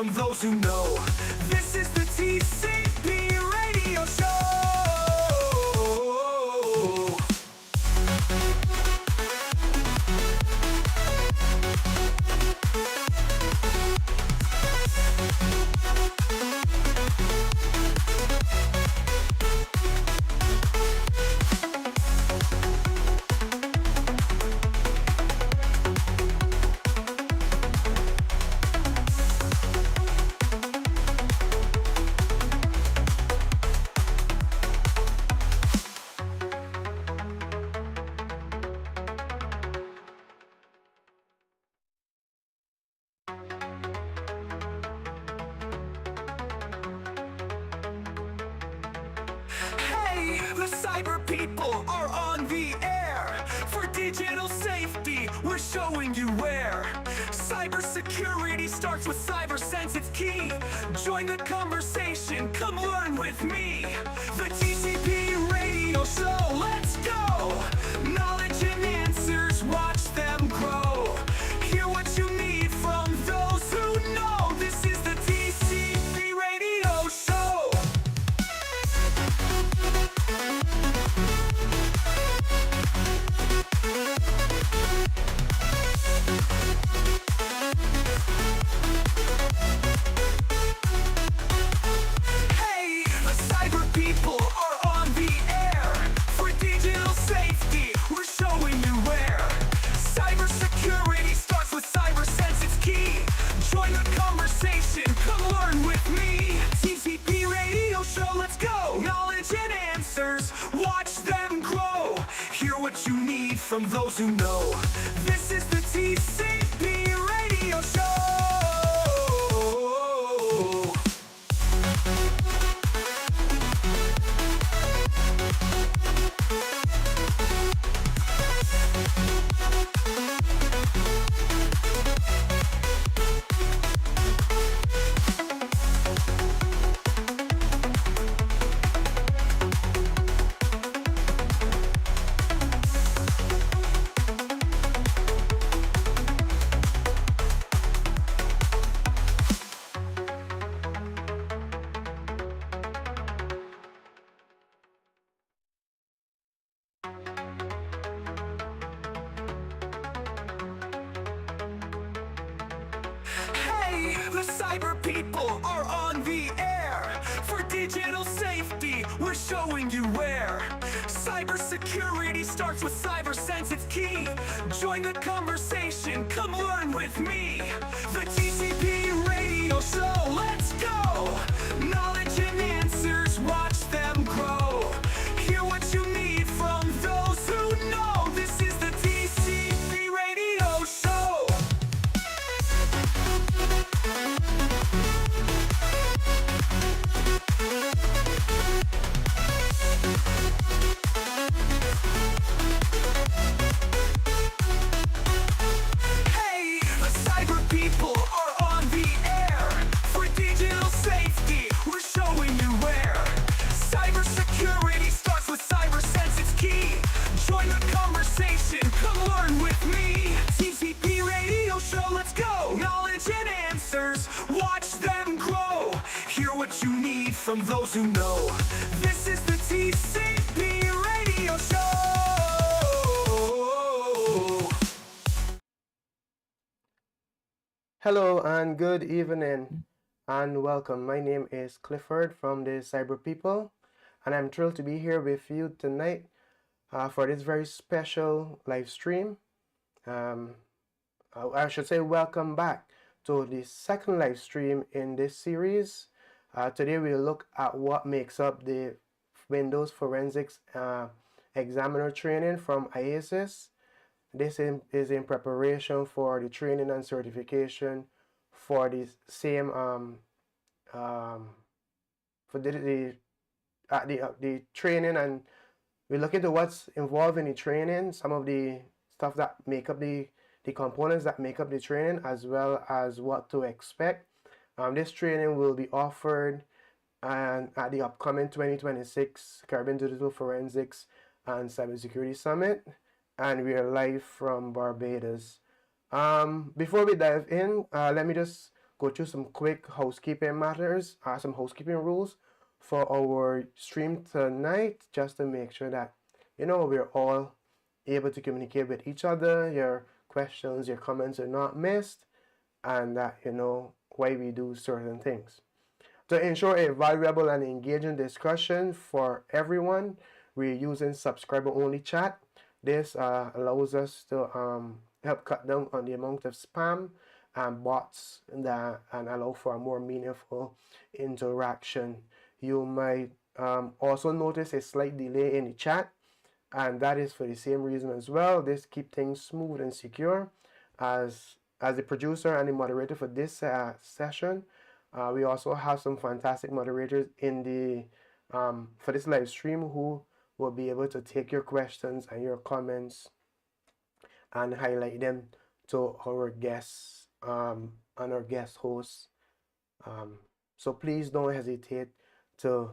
from those who know. This is the TCP radio show. Hey, the cyber people are on the air. For digital safety, we're showing you where. Cybersecurity starts with cyber sense, it's key. Join the conversation, come learn with me. The TCP radio show, let's go. Knowledge and answers, watch them grow. Hear what you need from those who know. This is the TCP radio show. Hey, the cyber people are on the air. For digital safety, we're showing you where. Cybersecurity starts with cyber sense, it's key. Join the conversation, come learn with me. TCP radio show, let's go. Knowledge and answers, watch them grow. Hear what you need from those who know. This is the TCP radio show. Hey, the cyber people are on the air. For digital safety, we're showing you where. Cybersecurity starts with cyber sense, it's key. Join the conversation, come learn with me. The TCP radio show, let's go. Knowledge and answers, watch them grow. Hear what you need from those who know. This is the TCP radio show. Hey, the cyber people are on the air. For digital safety, we're showing you where. Cybersecurity starts with cyber sense, it's key. Join the conversation, come learn with me. TCP radio show, let's go. Knowledge and answers, watch them grow. Hear what you need from those who know. This is the TCP radio show. Hello and good evening and welcome. My name is Clifford from the Cyber People, and I'm thrilled to be here with you tonight for this very special live stream. I should say welcome back to the second live stream in this series. Today we'll look at what makes up the Windows Forensics Examiner training from IACIS. This is in preparation for the training and certification for the same for the training, and we look into what's involved in the training, some of the stuff that make up the components that make up the training, as well as what to expect. This training will be offered at the upcoming 2026 Caribbean Digital Forensics and Cybersecurity Summit, and we are live from Barbados. Before we dive in, let me just go through some quick housekeeping matters, some housekeeping rules for our stream tonight, just to make sure that, you know, we're all able to communicate with each other, your questions, your comments are not missed, and that you know why we do certain things. To ensure a valuable and engaging discussion for everyone, we're using subscriber-only chat. This allows us to help cut down on the amount of spam and bots that, and allow for a more meaningful interaction. You might also notice a slight delay in the chat, and that is for the same reason as well. This keeps things smooth and secure. As the producer and the moderator for this session, we also have some fantastic moderators in the for this live stream who will be able to take your questions and your comments and highlight them to our guests and our guest hosts. So please don't hesitate to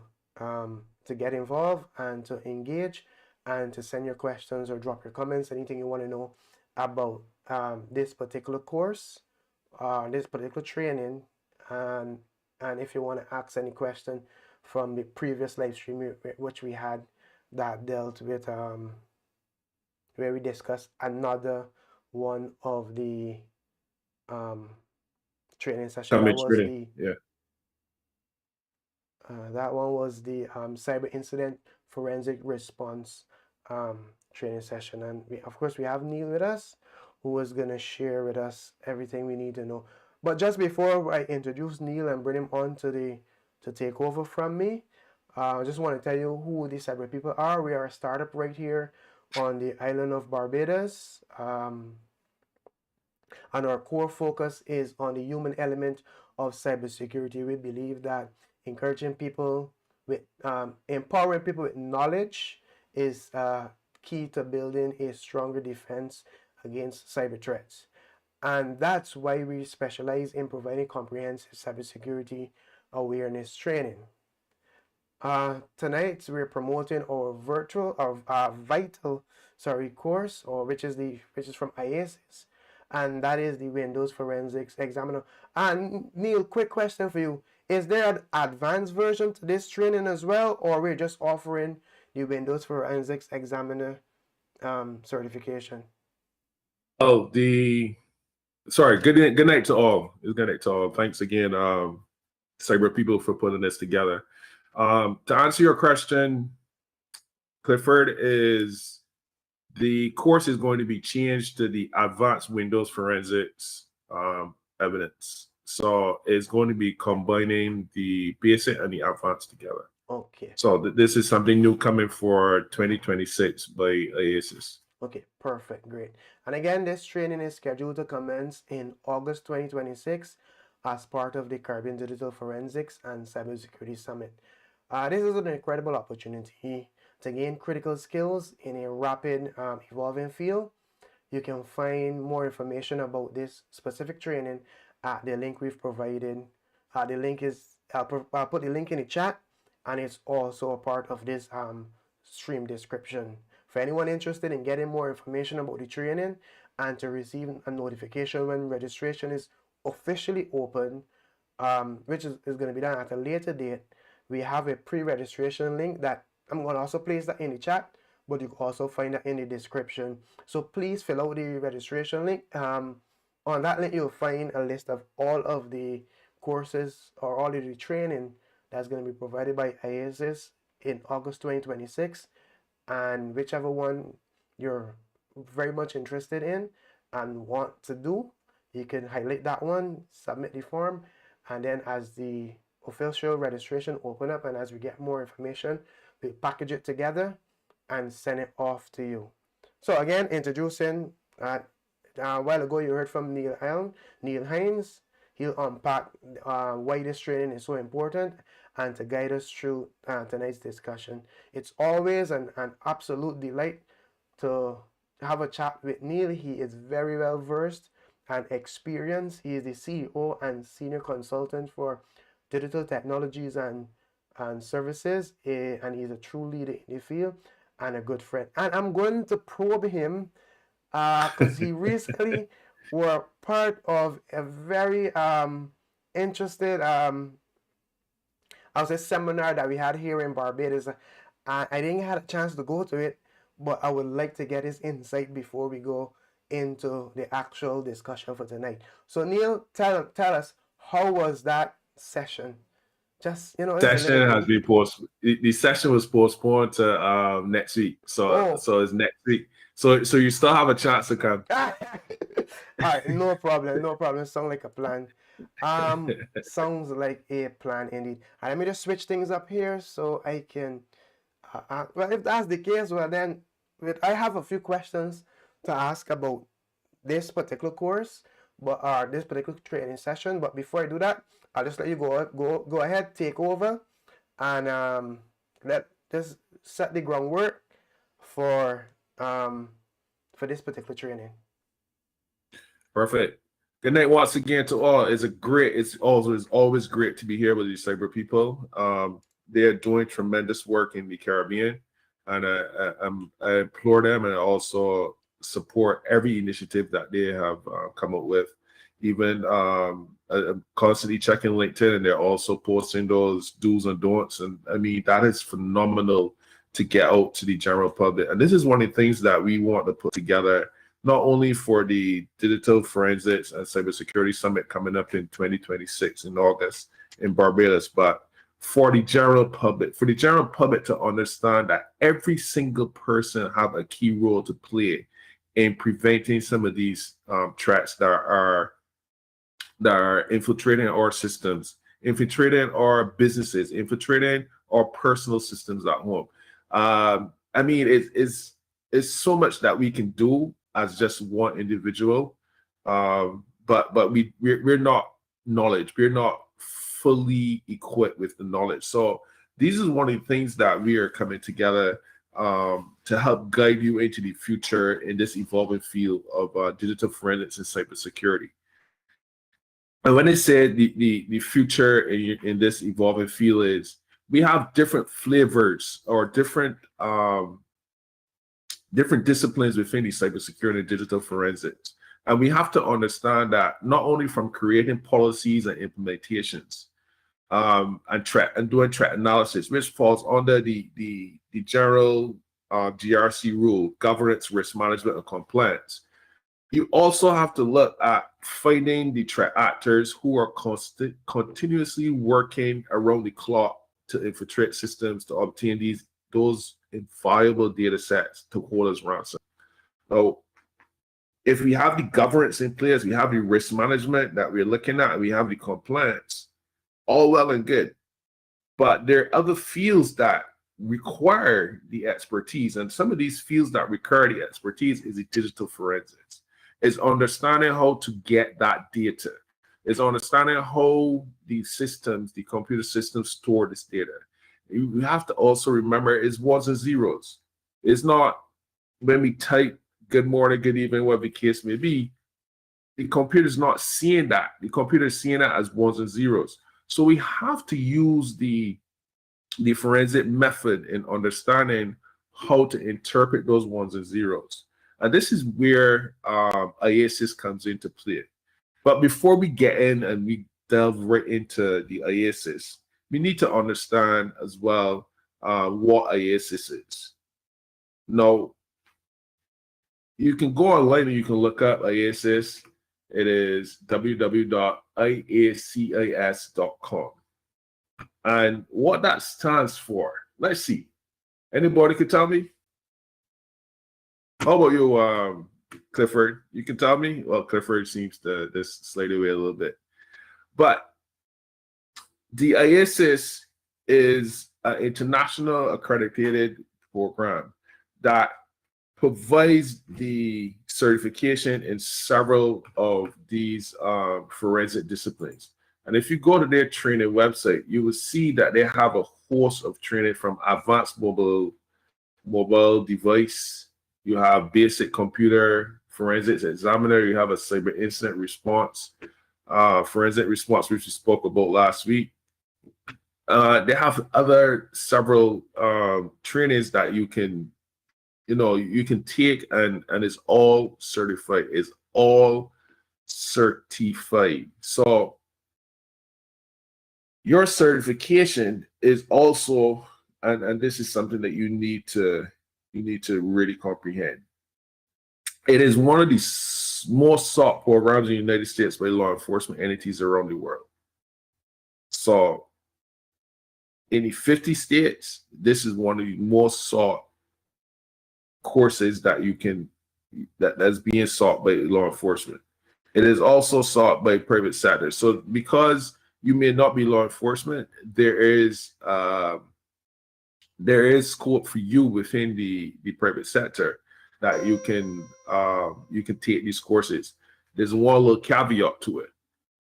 get involved and to engage and to send your questions or drop your comments, anything you want to know about this particular course, this particular training, and if you want to ask any question from the previous live stream which we had that dealt with where we discussed another one of the training session. That was the that one was the cyber incident forensic response training session, and of course we have Neil with us, who is going to share with us everything we need to know. But just before I introduce Neil and bring him on to take over from me, I just want to tell you who the cyber people are. We are a startup right here on the island of Barbados, and our core focus is on the human element of cybersecurity. We believe that encouraging people with empowering people with knowledge is key to building a stronger defense against cyber threats. And that's why we specialize in providing comprehensive cybersecurity awareness training. Tonight we're promoting our vital course, which is from IACIS, and that is the Windows Forensics Examiner. And Neil, quick question for you: is there an advanced version to this training as well, or we're just offering the Windows Forensics Examiner certification? Oh, sorry. Good night to all. Good night to all. Thanks again, cyber people, for putting this together. To answer your question, Clifford, is the course is going to be changed to the Advanced Windows Forensics Evidence. So it's going to be combining the basic and the advanced together. Okay. So this is something new coming for 2026 by IACIS. Okay, perfect, great. And again, this training is scheduled to commence in August 2026 as part of the Caribbean Digital Forensics and Cybersecurity Summit. This is an incredible opportunity to gain critical skills in a rapid evolving field. You can find more information about this specific training at the link we've provided. The link is, I'll put the link in the chat, and it's also a part of this stream description. For anyone interested in getting more information about the training and to receive a notification when registration is officially open, which is going to be done at a later date, we have a pre-registration link that I'm going to also place that in the chat, but you can also find that in the description. So please fill out the registration link. On that link, you'll find a list of all of the courses or all of the training that's going to be provided by IACIS in August 2026. And whichever one you're very much interested in and want to do, you can highlight that one, submit the form, and then as the official registration open up and as we get more information, we package it together and send it off to you. So again, introducing, a while ago you heard from Neil Hinds. He'll unpack why this training is so important and to guide us through tonight's discussion. It's always an absolute delight to have a chat with Neil. He is very well versed and experienced. He is the CEO and senior consultant for digital technologies and services, and he's a true leader in the field and a good friend. And I'm going to probe him because he recently were part of a very interested. I was a seminar that we had here in Barbados. I didn't have a chance to go to it, but I would like to get his insight before we go into the actual discussion for tonight. So Neil, tell us, how was that session? Just, just a little Session has bit. been postponed. The session was postponed to next week. So Oh. so it's next week. So you still have a chance to come. All right, no problem, no problem. Sound like a plan. Sounds like a plan indeed. And let me just switch things up here so I can. Well, if that's the case, well then, I have a few questions to ask about this particular course, but this particular training session. But before I do that, I'll just let you go ahead, take over, and let just set the groundwork for this particular training. Perfect. Good night once again to all. It's always great to be here with these cyber people. They are doing tremendous work in the Caribbean, and I implore them, and I also support every initiative that they have come up with. Even I'm constantly checking LinkedIn, and they're also posting those do's and don'ts. And I mean, that is phenomenal to get out to the general public. And this is one of the things that we want to put together, not only for the Digital Forensics and Cybersecurity Summit coming up in 2026 in August in Barbados, but for the general public, to understand that every single person have a key role to play in preventing some of these threats that are infiltrating our systems, infiltrating our businesses, infiltrating our personal systems at home. I mean, it's so much that we can do as just one individual, but we're not knowledge. We're not fully equipped with the knowledge. So these is one of the things that we are coming together to help guide you into the future in this evolving field of digital forensics and cybersecurity. And when I say the future in this evolving field is, we have different flavors or different disciplines within the cybersecurity and digital forensics. And we have to understand that not only from creating policies and implementations and doing threat analysis, which falls under the general GRC rule, governance, risk management, and compliance. You also have to look at finding the threat actors who are continuously working around the clock to infiltrate systems to obtain those inviolable data sets to hold us ransom. So if we have the governance in place, we have the risk management that we're looking at, and we have the compliance, all well and good. But there are other fields that require the expertise. And some of these fields that require the expertise is the digital forensics. It's understanding how to get that data. It's understanding how the computer systems store this data. You have to also remember it's ones and zeros. It's not when we type good morning, good evening, whatever the case may be, the computer's not seeing that. The computer is seeing that as ones and zeros. So we have to use the forensic method in understanding how to interpret those ones and zeros. And this is where IACIS comes into play. But before we get in and we delve right into the IACIS, we need to understand as well what IACIS is. Now, you can go online and you can look up IACIS. It is www.iacis.com. And what that stands for, let's see. Anybody can tell me? How about you, Clifford? You can tell me? Well, Clifford seems to just slide away a little bit. But the IACIS is an international accredited program that provides the certification in several of these forensic disciplines. And if you go to their training website, you will see that they have a host of training from advanced mobile device. You have basic computer forensics examiner. You have a cyber incident response, forensic response, which we spoke about last week. They have several trainings that you can take, and it's all certified. It's all certified. So your certification is also, and this is something that you need to really comprehend. It is one of the most sought programs in the United States by law enforcement entities around the world. So in the 50 states, this is one of the most sought courses that you can, that's being sought by law enforcement. It is also sought by private sector. So because you may not be law enforcement, there is scope for you within the private sector that you can take these courses. There's one little caveat to it.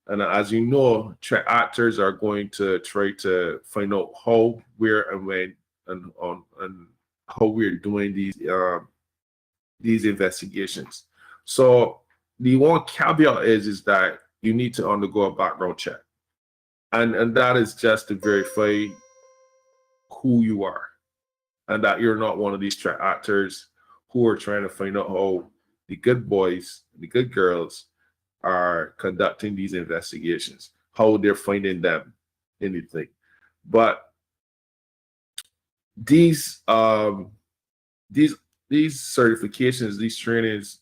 And as you know, threat actors are going to try to find out how, where, and when, and how we're doing these investigations. So the one caveat is that you need to undergo a background check, and that is just to verify who you are, and that you're not one of these threat actors who are trying to find out how the good boys, the good girls are conducting these investigations, how they're finding them, anything. But these certifications, these trainings,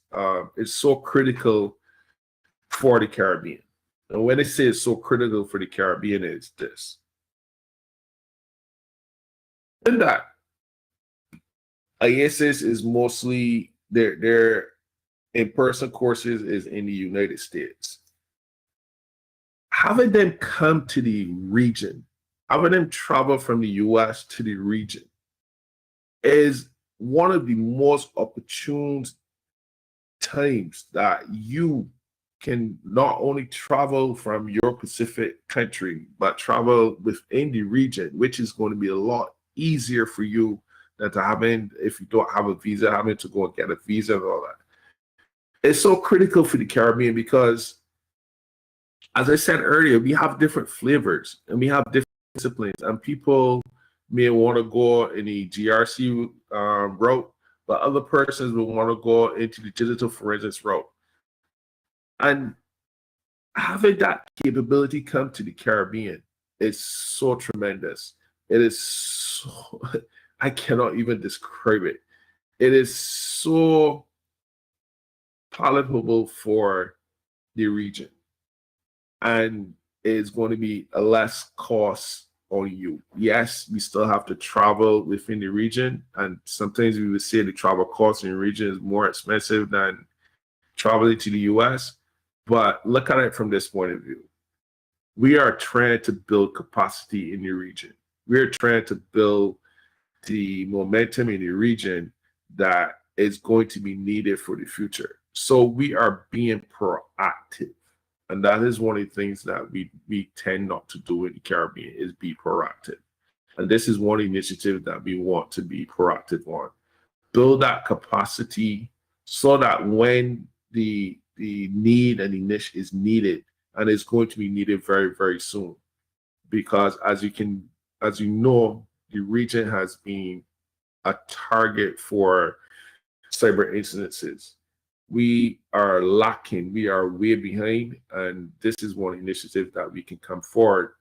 is so critical for the Caribbean. And when they say it's so critical for the Caribbean, it's this. And that IACIS is mostly their in-person courses is in the United States. Having them come to the region, having them travel from the US to the region is one of the most opportune times that you can not only travel from your Pacific country, but travel within the region, which is going to be a lot easier for you than to having, if you don't have a visa, having to go and get a visa and all that. It's so critical for the Caribbean because, as I said earlier, we have different flavors and we have different disciplines, and people may want to go in the GRC route, but other persons will want to go into the digital forensics route. And having that capability come to the Caribbean is so tremendous. It is so, I cannot even describe it. It is so palatable for the region, and it's going to be a less cost on you. Yes, we still have to travel within the region, and sometimes we would say the travel cost in the region is more expensive than traveling to the US. But look at it from this point of view. We are trying to build capacity in the region. We're trying to build the momentum in the region that is going to be needed for the future. So we are being proactive. And that is one of the things that we tend not to do in the Caribbean, is be proactive. And this is one initiative that we want to be proactive on. Build that capacity so that when the need and the niche is needed, and it's going to be needed very, very soon. Because as you know, the region has been a target for cyber incidences. We are lacking, we are way behind, and this is one initiative that we can come forward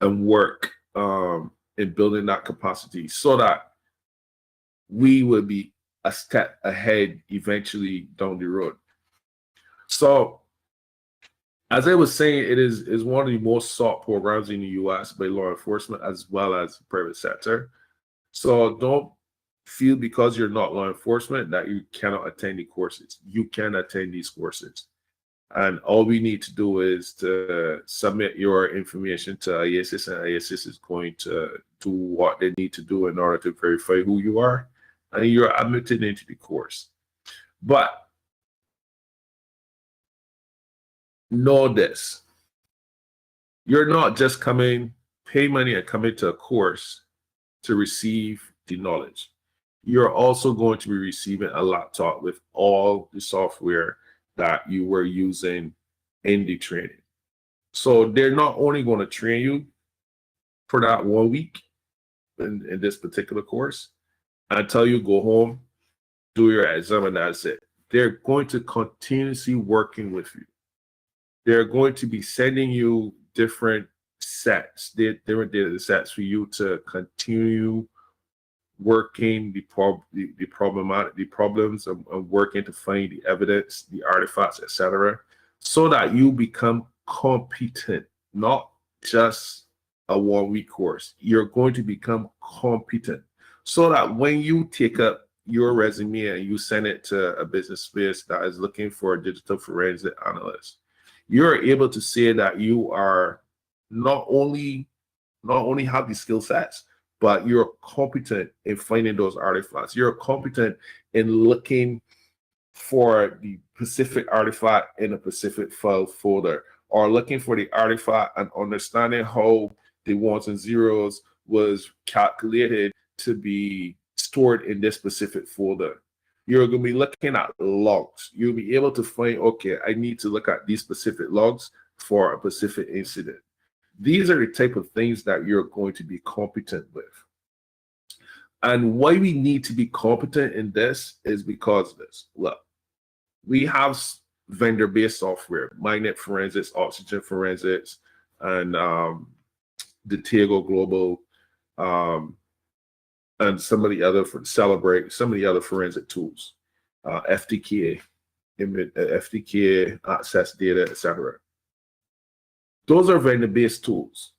and work in building that capacity so that we will be a step ahead eventually down the road. So, as I was saying, it is one of the most sought programs in the US by law enforcement as well as private sector. So don't feel because you're not law enforcement that you cannot attend the courses. You can attend these courses. And all we need to do is to submit your information to IACIS, and IACIS is going to do what they need to do in order to verify who you are, and you're admitted into the course. But know this, you're not just coming, pay money and coming to a course to receive the knowledge. You're also going to be receiving a laptop with all the software that you were using in the training. So they're not only going to train you for that 1 week in this particular course until you go home, do your exam, and that's it. They're going to continuously working with you. They're going to be sending you different sets, different data sets for you to continue working the problems and working to find the evidence, the artifacts, etc., so that you become competent, not just a 1-week course. You're going to become competent so that when you take up your resume and you send it to a business space that is looking for a digital forensic analyst, you're able to say that you are not only have the skill sets, but you're competent in finding those artifacts. You're competent in looking for the specific artifact in a specific file folder, or looking for the artifact and understanding how the ones and zeros was calculated to be stored in this specific folder. You're going to be looking at logs. You'll be able to find, okay, I need to look at these specific logs for a specific incident. These are the type of things that you're going to be competent with. And why we need to be competent in this is because of this. Look, we have vendor-based software, Magnet Forensics, Oxygen Forensics, and the Tego Global, and some of the other Celebrate, some of the other forensic tools, FTK, Access Data, etc. Those are vendor-based tools.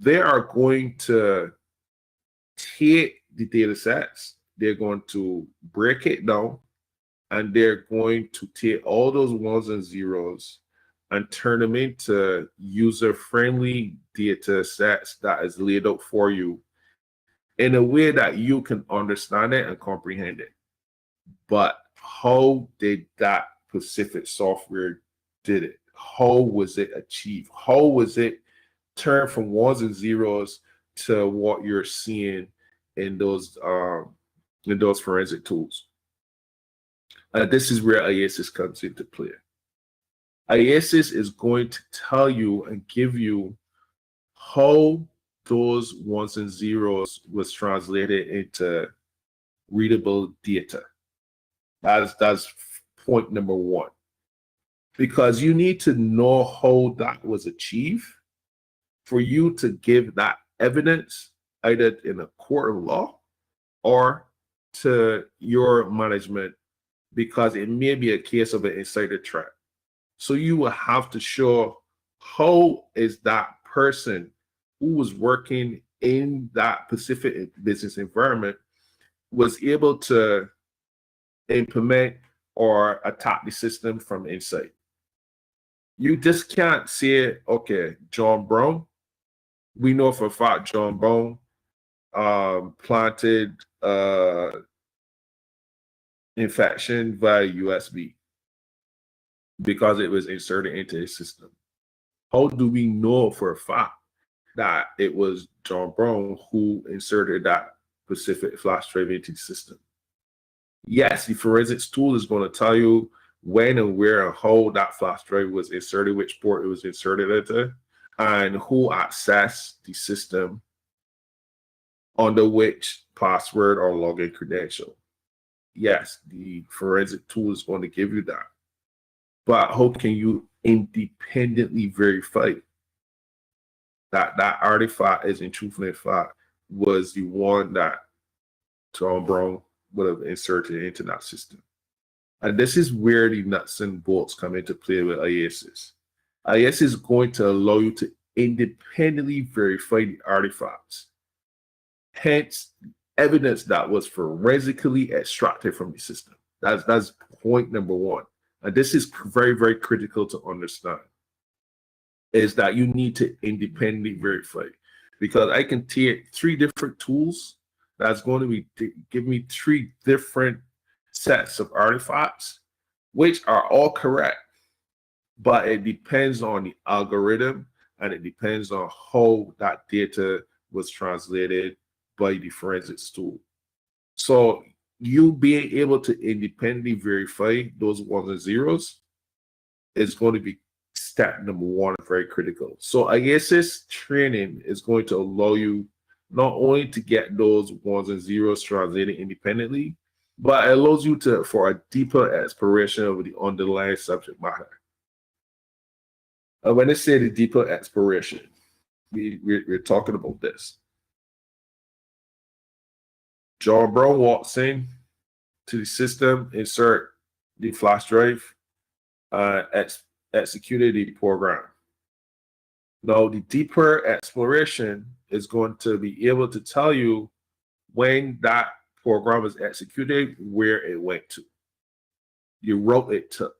They are going to take the data sets, they're going to break it down, and they're going to take all those ones and zeros and turn them into user-friendly data sets that is laid out for you in a way that you can understand it and comprehend it. But how did that specific software did it? How was it achieved? How was it turned from ones and zeros to what you're seeing in those forensic tools? This is where IACIS comes into play. IACIS is going to tell you and give you how those ones and zeros was translated into readable data. That's point number one. Because you need to know how that was achieved for you to give that evidence either in a court of law or to your management, because it may be a case of an insider threat. So you will have to show how is that person who was working in that specific business environment was able to implement or attack the system from inside. You just can't say, okay, John Brown, we know for a fact John Brown planted infection via USB because it was inserted into his system. How do we know for a fact that it was John Brown who inserted that specific flash drive into the system? Yes, the forensics tool is going to tell you when and where and how that flash drive was inserted, which port it was inserted into, and who accessed the system under which password or login credential. Yes, the forensic tool is going to give you that. But how can you independently verify that that artifact is in truth and fact was the one that John Brown would have inserted into that system? And this is where the nuts and bolts come into play with IACIS. IACIS is going to allow you to independently verify the artifacts. Hence, evidence that was forensically extracted from the system. That's point number one. And this is very, very critical to understand, is that you need to independently verify. Because I can take 3 different tools that's going to be give me 3 different sets of artifacts, which are all correct, but it depends on the algorithm and it depends on how that data was translated by the forensics tool. So you being able to independently verify those ones and zeros is going to be step number 1, very critical. So IACIS training is going to allow you not only to get those ones and zeros translated independently, but it allows you to for a deeper exploration of the underlying subject matter. And when I say the deeper exploration, we're talking about this. John Brown walks in to the system, insert the flash drive, executed the program. Now, the deeper exploration is going to be able to tell you when that program is executed, where it went to, the route it took.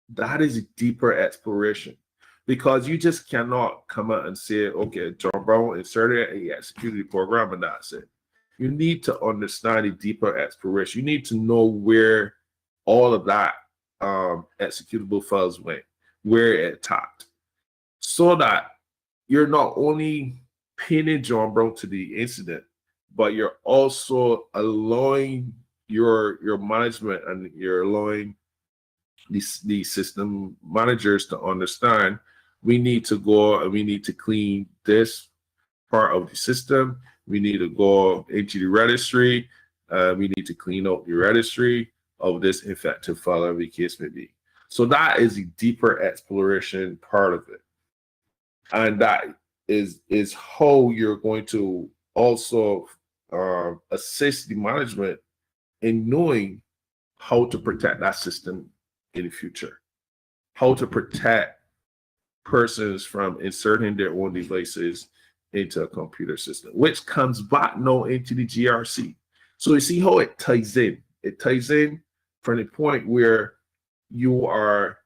That is a deeper exploration, because you just cannot come out and say, okay, John Brown inserted and he executed the program and that's it. You need to understand the deeper exploration. You need to know where all of that executable files went, where it attacked, so that you're not only pinning John Brown to the incident, but you're also allowing your management and you're allowing the system managers to understand, we need to go and we need to clean this part of the system. We need to go into the registry. We need to clean out the registry of this infected file, every case may be. So that is the deeper exploration part of it. And that is how you're going to also assist the management in knowing how to protect that system in the future, how to protect persons from inserting their own devices into a computer system, which comes back now into the GRC. So you see how it ties in. It ties in from the point where you're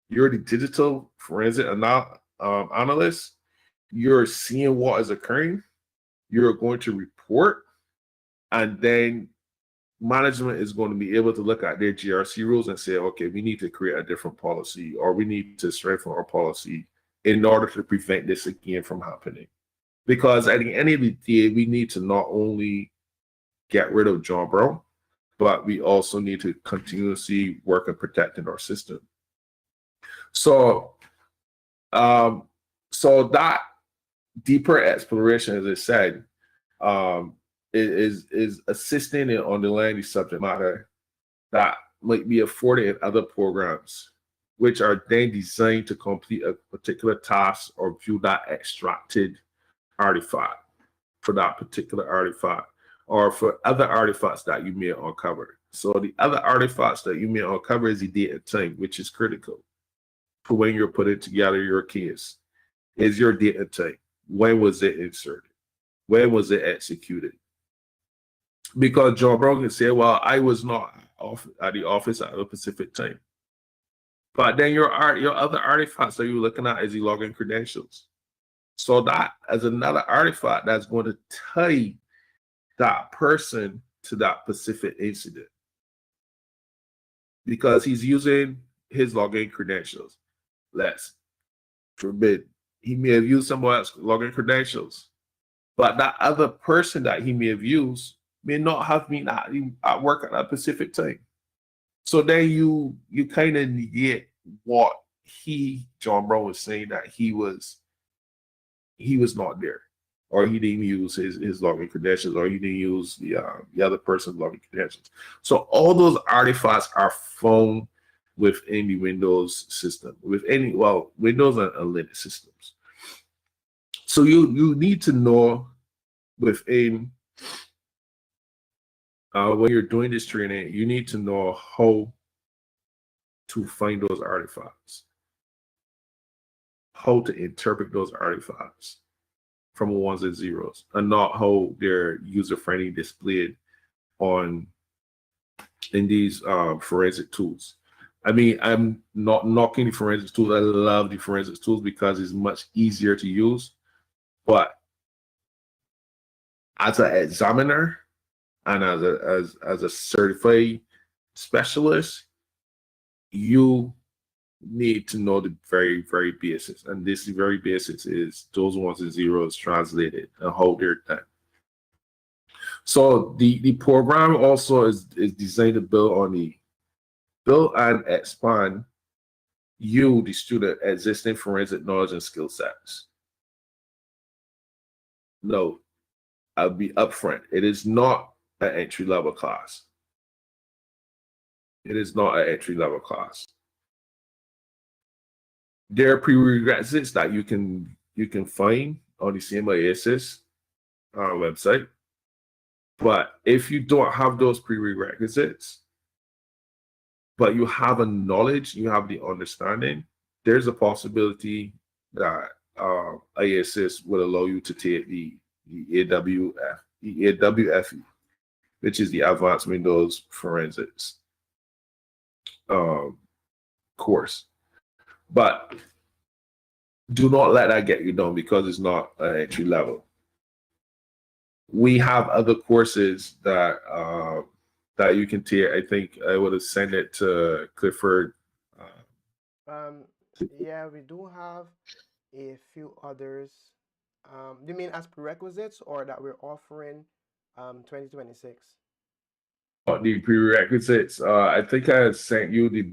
the digital forensic analyst. You're seeing what is occurring. You're going to report, and then management is going to be able to look at their GRC rules and say, okay, we need to create a different policy, or we need to strengthen our policy in order to prevent this again from happening. Because at the end of the day, we need to not only get rid of John Brown, but we also need to continuously work on protecting our system. So, so that deeper exploration, as I said, is assisting in underlying the subject matter that might be afforded in other programs, which are then designed to complete a particular task or view that extracted artifact for that particular artifact, or for other artifacts that you may uncover. So the other artifacts that you may uncover is the date and time, which is critical for when you're putting together your case. Is your date and time. When was it inserted? When was it executed? Because John Brown can say, well, I was not at the office at a specific time. But then your other artifacts that you're looking at is the login credentials. So that is another artifact that's going to tie that person to that specific incident, because he's using his login credentials. Let's forbid he may have used someone else's login credentials, but that other person that he may have used may not have been at work at that specific time. So then you kind of negate what John Brown was saying, that he was not there, or he didn't use his login credentials, or he didn't use the other person's login credentials. So all those artifacts are found within the Windows system, Windows and Linux systems. So you need to know within when you're doing this training, you need to know how to find those artifacts, how to interpret those artifacts from ones and zeros, and not how they're user-friendly displayed in these forensic tools. I mean, I'm not knocking the forensic tools. I love the forensic tools because it's much easier to use. But as an examiner and as a certified specialist, you need to know the very, very basics. And this very basics is those ones and zeros translated and how they're done. So the program also is designed to build and expand the student, existing forensic knowledge and skill sets. No, I'll be upfront. It is not an entry-level class. It is not an entry-level class. There are prerequisites that you can find on the same IACIS website. But if you don't have those prerequisites, but you have a knowledge, you have the understanding, there's a possibility that IACIS will allow you to take the AWFE, which is the Advanced Windows Forensics course. But do not let that get you down because it's not an entry level. We have other courses that that you can take. I think I would have sent it to Clifford. Yeah, we do have a few others. You mean as prerequisites or that we're offering 2026? The prerequisites. I think I sent you the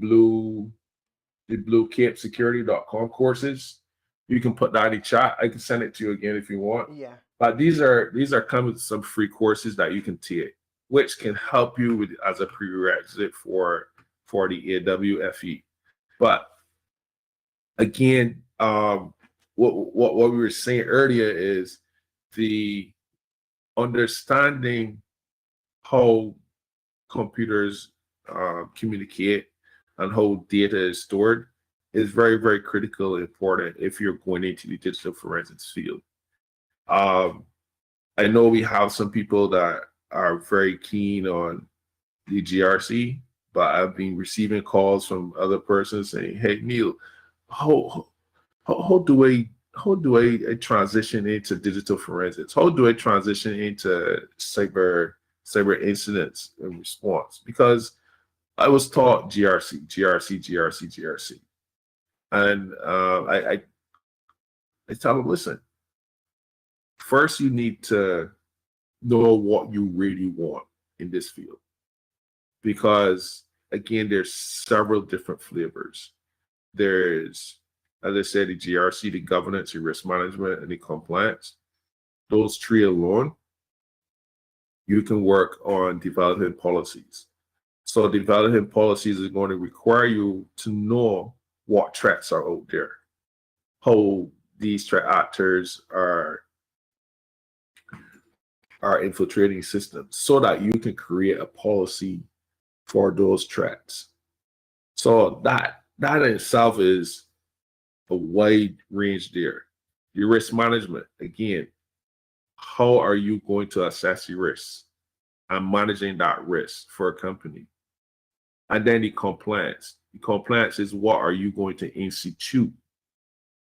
bluecape.security.com courses. You can put that in the chat. I can send it to you again if you want. Yeah. But these are coming with some free courses that you can take, which can help you with as a prerequisite for the AWFE. But again, what we were saying earlier is the understanding how computers communicate and how data is stored is very, very critical and important if you're going into the digital forensics field. I know we have some people that are very keen on the GRC, but I've been receiving calls from other persons saying, "Hey, Neil, how do I transition into digital forensics? How do I transition into cyber incidents and response?" Because I was taught GRC, and I tell them, listen, first you need to know what you really want in this field, because again, there's several different flavors. There's, as I said, the GRC, the governance, the risk management, and the compliance. Those three alone, you can work on developing policies. So developing policies is going to require you to know what threats are out there, how these threat actors are infiltrating systems, so that you can create a policy for those threats. So that in itself is a wide range there. Your risk management, again, how are you going to assess your risks and managing that risk for a company? And then the compliance. The compliance is what are you going to institute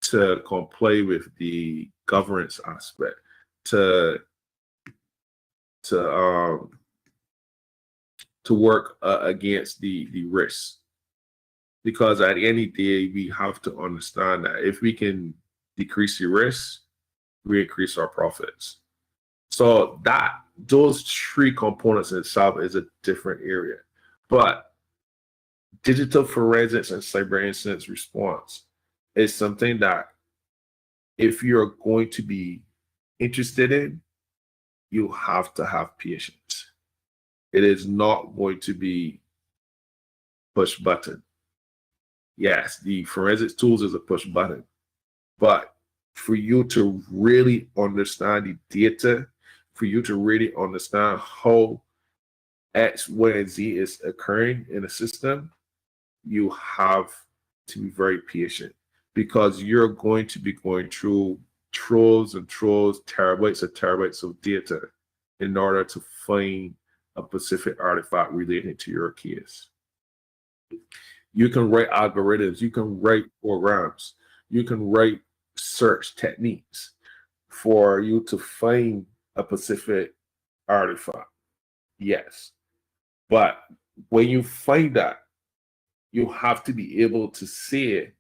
to comply with the governance aspect, to work against the risks. Because at any day, we have to understand that if we can decrease the risk, we increase our profits. So those three components in itself is a different area. But digital forensics and cyber incidents response is something that if you're going to be interested in, you have to have patience. It is not going to be push button. Yes, the forensics tools is a push button, but for you to really understand the data, for you to really understand how X, Y, and Z is occurring in a system, you have to be very patient, because you're going to be going through troves and troves, terabytes and terabytes of data in order to find a specific artifact relating to your case. You can write algorithms, you can write programs, you can write search techniques for you to find a specific artifact. Yes. But when you find that, you have to be able to say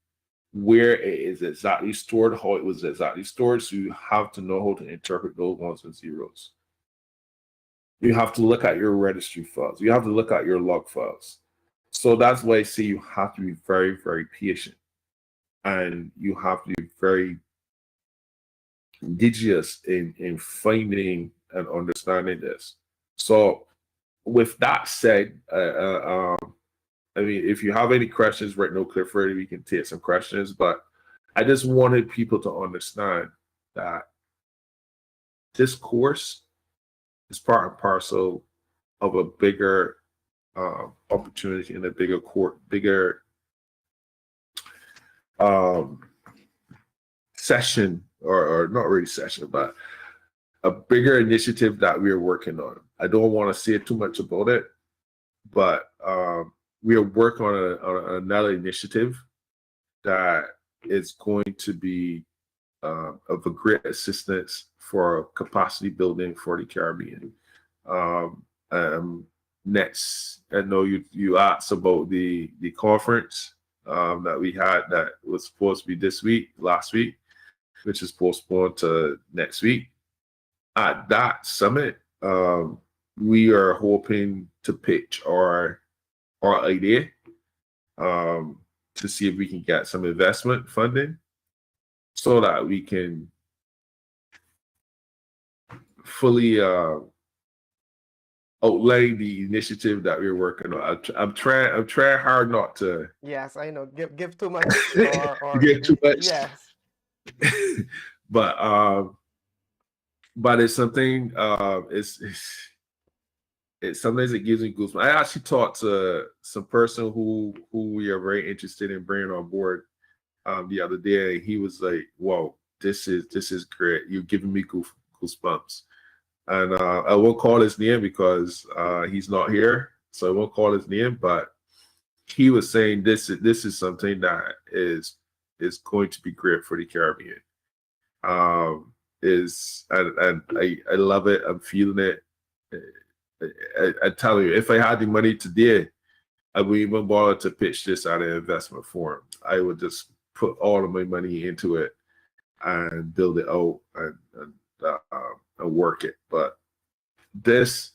where it is exactly stored, how it was exactly stored. So you have to know how to interpret those ones and zeros. You have to look at your registry files. You have to look at your log files. So that's why I say you have to be very, very patient. And you have to be very indigenous in finding and understanding this. So with that said, I mean, if you have any questions right now, Clifford, we can take some questions. But I just wanted people to understand that this course is part and parcel of a bigger opportunity and a bigger session, or not really session, but a bigger initiative that we are working on. I don't want to say too much about it, but we are working on another initiative that is going to be of a great assistance for capacity building for the Caribbean. Next, I know you asked about the conference that we had that was supposed to be last week, which is postponed to next week. At that summit, we are hoping to pitch our idea to see if we can get some investment funding so that we can fully outline the initiative that we're working on. I'm trying hard not to. Yes, I know. Give too much or get too much. Yes. but it's something. It's sometimes it gives me goosebumps. I actually talked to some person who we are very interested in bringing on board the other day, and he was like, "Whoa, this is great. You're giving me goosebumps." And I won't call his name because he's not here, so I won't call his name. But he was saying this is something that is going to be great for the Caribbean. I love it. I'm feeling it. I tell you, if I had the money today, I would even bother to pitch this at an investment forum. I would just put all of my money into it and build it out and work it. But this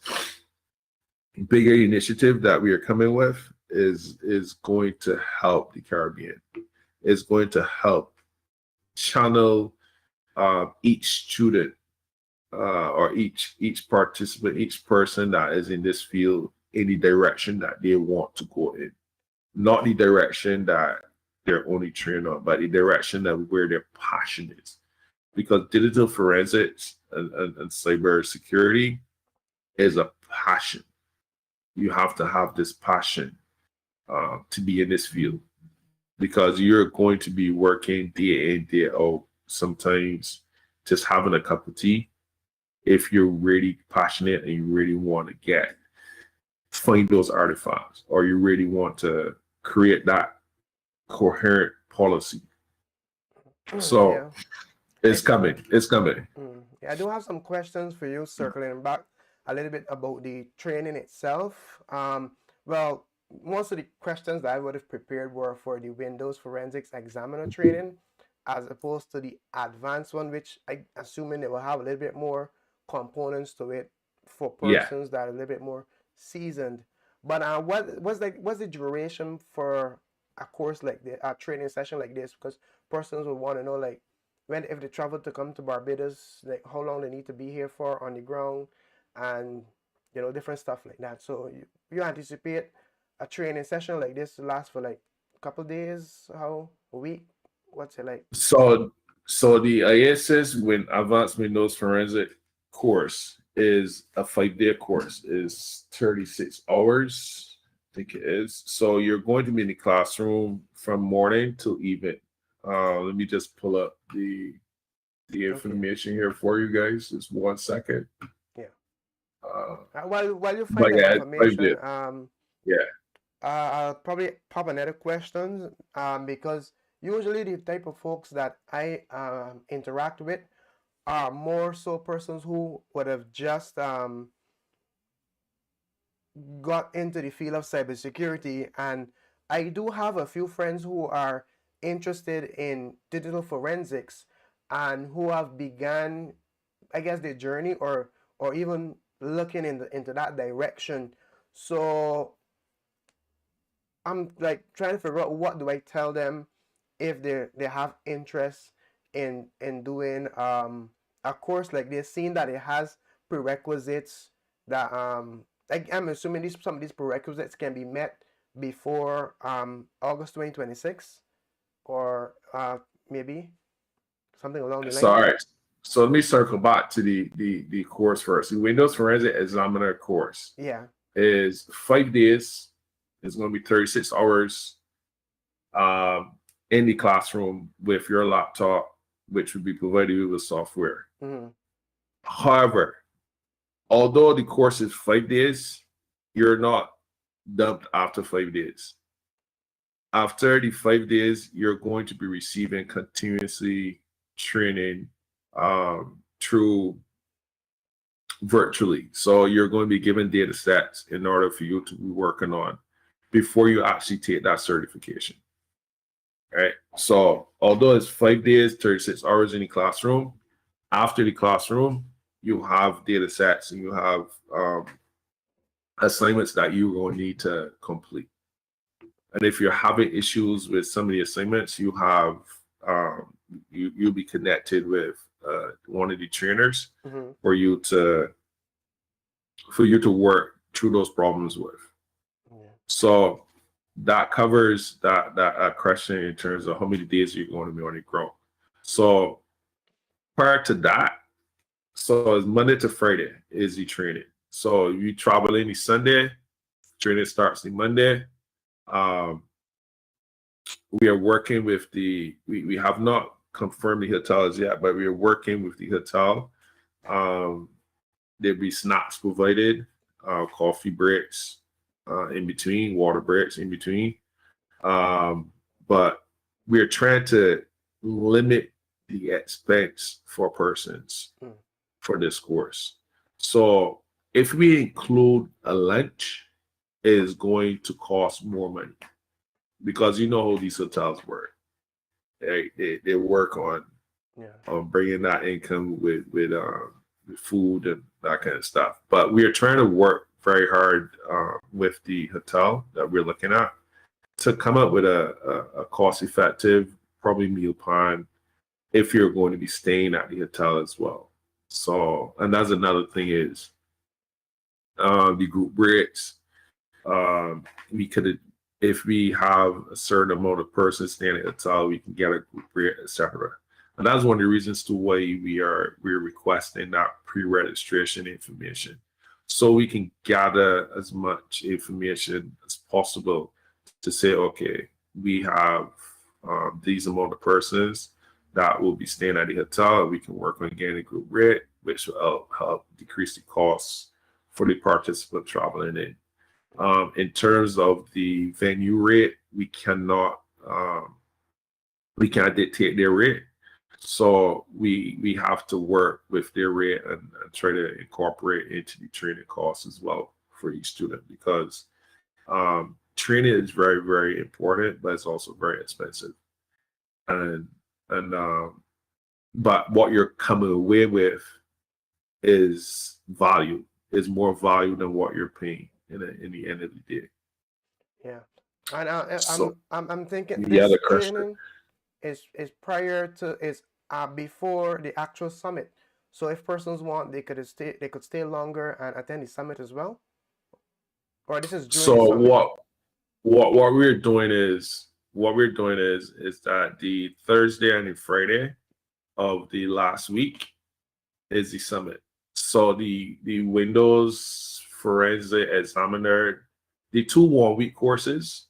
bigger initiative that we are coming with is going to help the Caribbean. It's going to help channel each student or each participant, each person that is in this field in the direction that they want to go in. Not the direction that they're only trained on, but the direction that where their passion is. Because digital forensics and cyber security is a passion. You have to have this passion to be in this field, because you're going to be working day in, day out, sometimes just having a cup of tea. If you're really passionate and you really want to find those artifacts, or you really want to create that coherent policy. So Yeah. it's coming. It's coming. Yeah, I do have some questions for you, circling back a little bit about the training itself. Well, most of the questions that I would have prepared were for the Windows Forensics Examiner training, as opposed to the advanced one, which I assuming they will have a little bit more components to it for persons that are a little bit more seasoned. But what's the duration for a course like this, a training session like this? Because persons will want to know, like, if they travel to come to Barbados, like how long they need to be here for on the ground, and different stuff like that. So you anticipate a training session like this to last for like a couple days, a week? What's it like? So the IACIS Advanced Windows Forensic course is a 5-day course, is 36 hours, I think it is. So you're going to be in the classroom from morning till evening. Let me just pull up the information here for you guys. Just 1 second. Yeah. While you find that information, I'll probably pop another question, because usually the type of folks that I interact with are more so persons who would have just got into the field of cybersecurity, and I do have a few friends who are interested in digital forensics and who have begun, I guess, their journey or even looking into that direction. So I'm like trying to figure out, what do I tell them if they have interest in doing a course like this, seeing that it has prerequisites that I'm assuming some of these prerequisites can be met before August 2026, or maybe something along the line. Sorry. So let me circle back to the course first. The Windows Forensic Examiner course Yeah. is 5 days. It's going to be 36 hours in the classroom with your laptop, which will be provided with software. Mm-hmm. However, although the course is 5 days, you're not dumped after 5 days. After the 5 days, you're going to be receiving continuously training through virtually. So you're going to be given data sets in order for you to be working on before you actually take that certification. Right. So although it's 5 days, 36 hours in the classroom, after the classroom, you have data sets and you have assignments that you're going to need to complete. And if you're having issues with some of the assignments, you have you'll be connected with one of the trainers Mm-hmm. for you to work through those problems with. Yeah. So that covers that question in terms of how many days you're going to be on the ground. So prior to that, so it's Monday to Friday is the training. So you travel any Sunday, training starts the Monday. We are working with we have not confirmed the hotels yet, but we are working with the hotel. There'll be snacks provided, coffee breaks in between, water breaks in between. But we're trying to limit the expense for persons for this course. So if we include a lunch, it is going to cost more money because you know how these hotels work. They work on bringing that income with food and that kind of stuff. But we are trying to work very hard with the hotel that we're looking at to come up with a cost-effective, probably meal plan if you're going to be staying at the hotel as well. So, and that's another thing is the group rates. We could, if we have a certain amount of persons staying at the hotel, we can get a group rate, etc. And that's one of the reasons to why we're requesting that pre-registration information, so we can gather as much information as possible to say, okay, we have these amount of persons that will be staying at the hotel. We can work on getting a group rate, which will help decrease the costs for the participant traveling in. In terms of the venue rate, we cannot dictate their rate. So we have to work with their rate and try to incorporate into the training costs as well for each student, because training is very, very important, but it's also very expensive. And but what you're coming away with is value, is more value than what you're paying in the end of the day. Yeah. And So I'm thinking the this other question. training is prior to before the actual summit. So if persons want, they could stay longer and attend the summit as well. Or this is during the So summit. what we're doing is that the Thursday and the Friday of the last week is the summit. So the Windows Forensic Examiner, the 2 1-week courses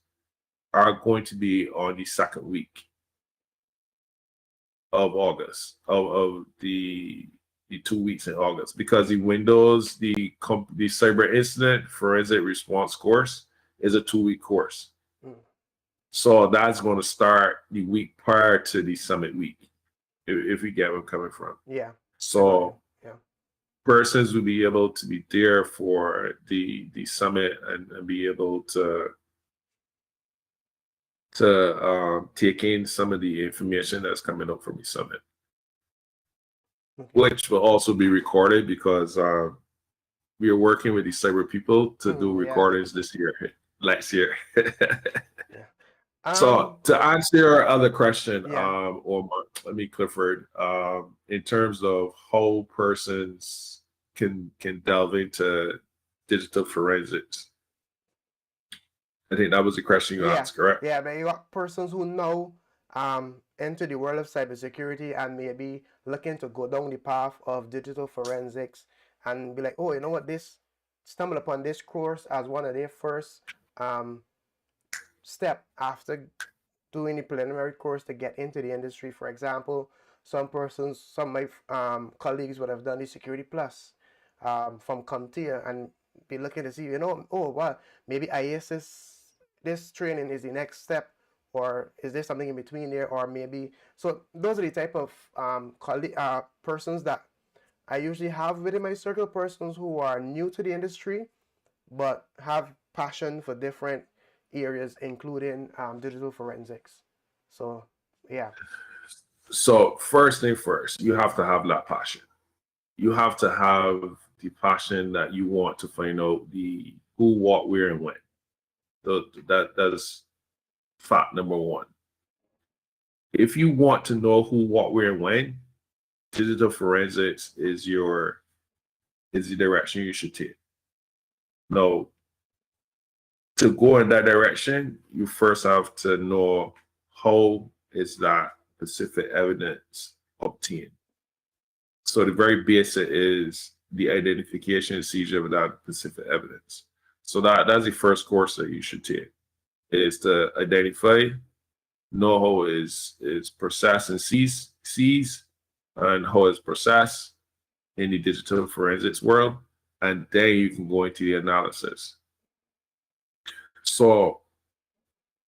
are going to be on the second week of August, of the 2 weeks in August, because the Windows, the cyber incident forensic response course is a 2-week course. So that's going to start the week prior to the summit week, if you get where I'm coming from. Yeah. So yeah, persons will be able to be there for the summit and be able to take in some of the information that's coming up from the summit, which will also be recorded, because we are working with the cyber people to do recordings this year, last year. So to answer your other question, or Clifford, in terms of how persons can delve into digital forensics, I think that was the question you asked, correct? Yeah, but you got persons who know into the world of cybersecurity and maybe looking to go down the path of digital forensics and be like, oh, you know what, this stumble upon this course as one of their first step after doing the preliminary course to get into the industry. For example, some of my colleagues would have done the Security Plus from CompTIA and be looking to see, you know, oh, well, maybe IACIS, this training is the next step, or is there something in between there, or maybe, so those are the type of persons that I usually have within my circle, persons who are new to the industry, but have passion for different areas, including digital forensics. So, yeah. So first thing first, you have to have that passion. You have to have the passion that you want to find out the who, what, where, and when. That is fact number one. If you want to know who, what, where, and when, digital forensics is the direction you should take. Now, to go in that direction, you first have to know how is that specific evidence obtained. So the very basic is the identification and seizure of that specific evidence. So that's the first course that you should take, is to identify, know how is processed and seized, and how it's processed in the digital forensics world, and then you can go into the analysis. So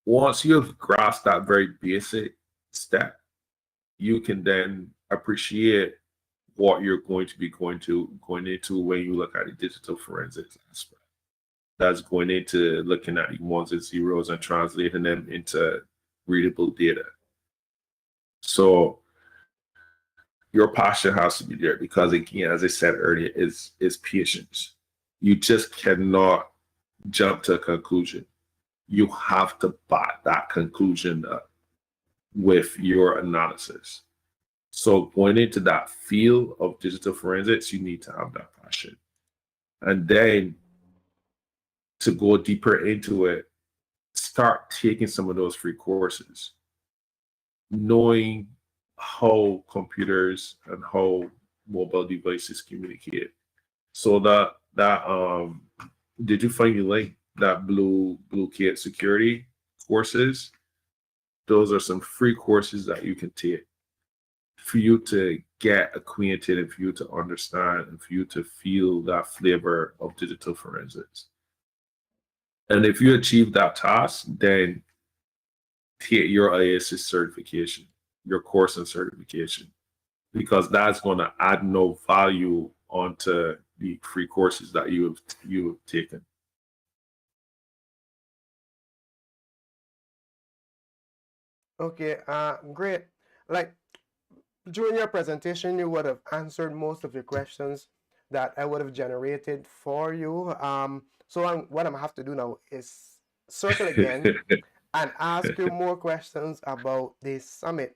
once you've grasped that very basic step, you can then appreciate what you're going to be going into when you look at the digital forensics aspect. That's going into looking at the ones and zeros and translating them into readable data. So your passion has to be there because, again, as I said earlier, is patience. You just cannot jump to a conclusion. You have to back that conclusion up with your analysis. So going into that field of digital forensics, you need to have that passion. And then to go deeper into it, start taking some of those free courses, knowing how computers and how mobile devices communicate. So did you find the link, that blue kit security courses? Those are some free courses that you can take for you to get acquainted and for you to understand and for you to feel that flavor of digital forensics. And if you achieve that task, then take your IACIS certification, your course and certification, because that's going to add no value onto the free courses that you have taken. Okay, great. Like, during your presentation, you would have answered most of the questions that I would have generated for you. So what I'm gonna have to do now is circle again and ask you more questions about this summit,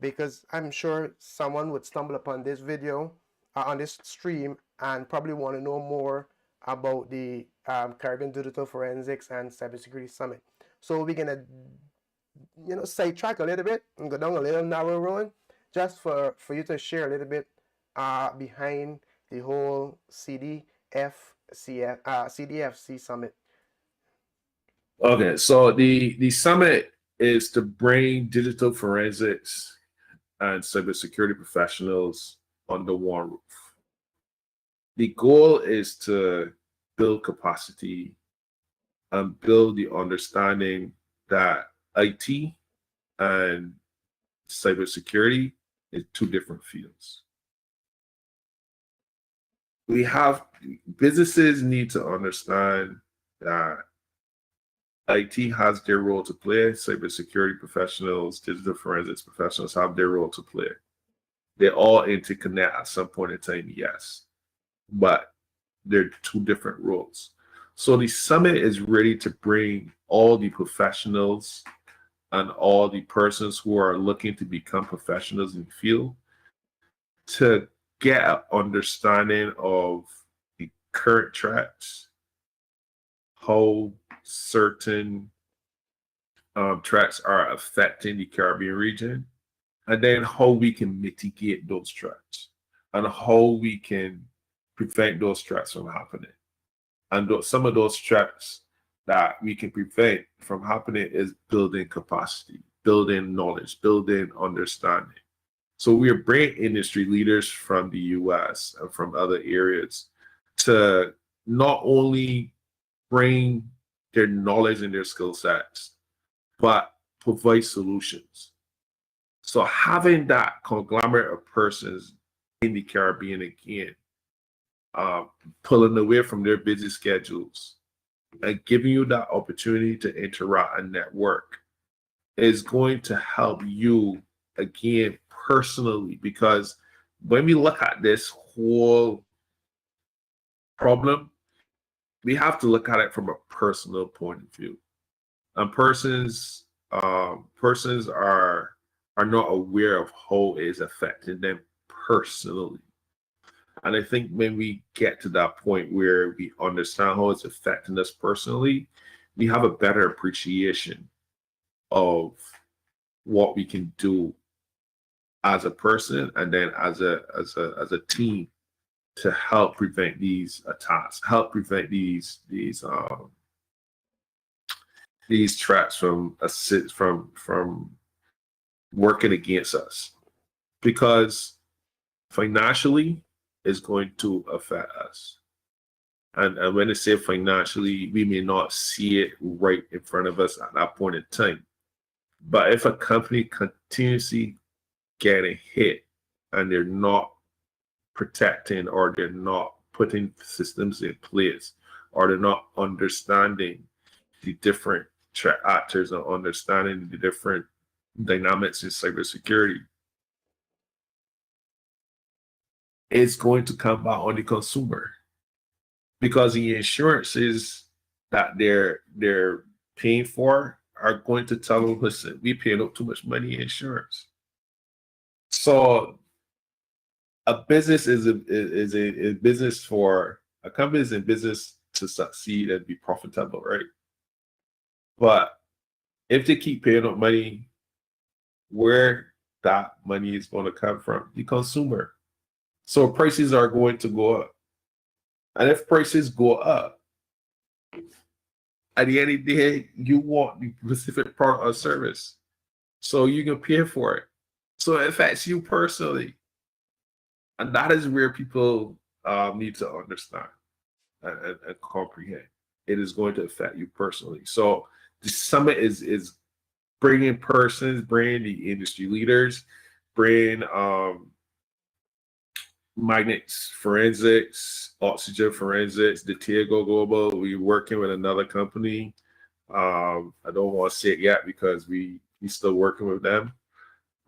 because I'm sure someone would stumble upon this video on this stream and probably want to know more about the Caribbean Digital Forensics and Cybersecurity Summit. So we're gonna, sidetrack a little bit and go down a little narrow road, just for you to share a little bit behind the whole CDFC summit. Okay, so the summit is to bring digital forensics and cybersecurity professionals under one roof. The goal is to build capacity and build the understanding that IT and cybersecurity is two different fields. Businesses need to understand that IT has their role to play. Cybersecurity professionals, digital forensics professionals have their role to play. They all interconnect at some point in time, yes, but they're two different roles. So the summit is ready to bring all the professionals and all the persons who are looking to become professionals in the field to get an understanding of the current threats, how certain threats are affecting the Caribbean region, and then how we can mitigate those threats, and how we can prevent those threats from happening. And some of those threats that we can prevent from happening is building capacity, building knowledge, building understanding. So we are bringing industry leaders from the US and from other areas to not only bring their knowledge and their skill sets, but provide solutions. So having that conglomerate of persons in the Caribbean again, pulling away from their busy schedules and giving you that opportunity to interact and network is going to help you again personally, because when we look at this whole problem, we have to look at it from a personal point of view. And persons are not aware of how it is affecting them personally. And I think when we get to that point where we understand how it's affecting us personally, we have a better appreciation of what we can do as a person and then as a team to help prevent these attacks, help prevent these threats from working against us, because financially is going to affect us. And when I say financially, we may not see it right in front of us at that point in time. But if a company continuously getting hit and they're not protecting, or they're not putting systems in place, or they're not understanding the different threat actors and understanding the different dynamics in cybersecurity, it's going to come back on the consumer, because the insurances that they're paying for are going to tell them, listen, we paid up too much money in insurance. So a business is a business for a company is in business to succeed and be profitable, right? But if they keep paying up money, where that money is going to come from? The consumer. So prices are going to go up. And if prices go up, at the end of the day, you want the specific product or service. So you can pay for it. So it affects you personally. And that is where people need to understand and comprehend. It is going to affect you personally. So the summit is bringing persons, bringing the industry leaders, bringing magnets forensics, oxygen forensics, the Diego Global. We're working with another company. I don't want to say it yet because we still working with them.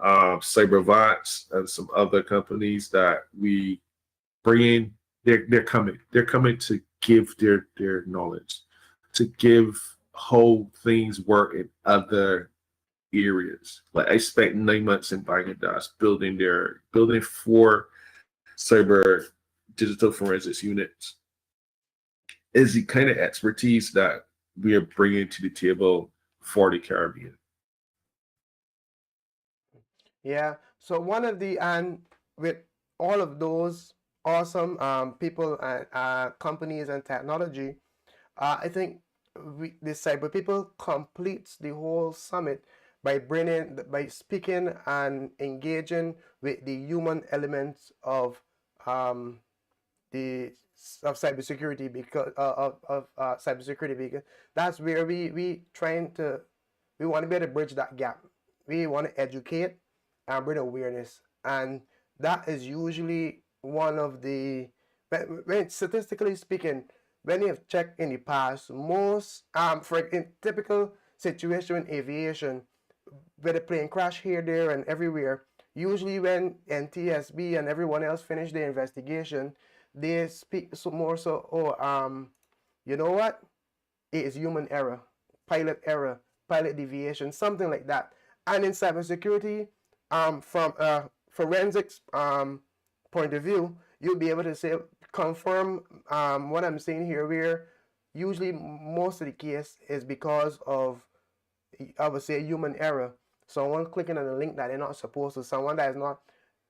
Cybervox and some other companies that we bring in. They're coming. They're coming to give their knowledge, to give how things work in other areas. Like I spent 9 months in Bangladesh building 4 cyber digital forensics units. Is the kind of expertise that we are bringing to the table for the Caribbean. Yeah. So one of the, and with all of those awesome people and companies and technology, I think the Cyber People completes the whole summit by speaking and engaging with the human elements of cybersecurity, because cybersecurity, because that's where we want to be able to bridge that gap. We want to educate and bring awareness, and that is usually one of the, when statistically speaking, when you have checked in the past, most for in typical situation in aviation, where the plane crash here, there, and everywhere, usually when NTSB and everyone else finish their investigation, they speak more so, you know what? It is human error, pilot deviation, something like that. And in cybersecurity, from a forensics point of view, you'll be able to say, confirm what I'm saying here, where usually most of the case is because of I would say, human error. Someone clicking on a link that they're not supposed to. Someone that is not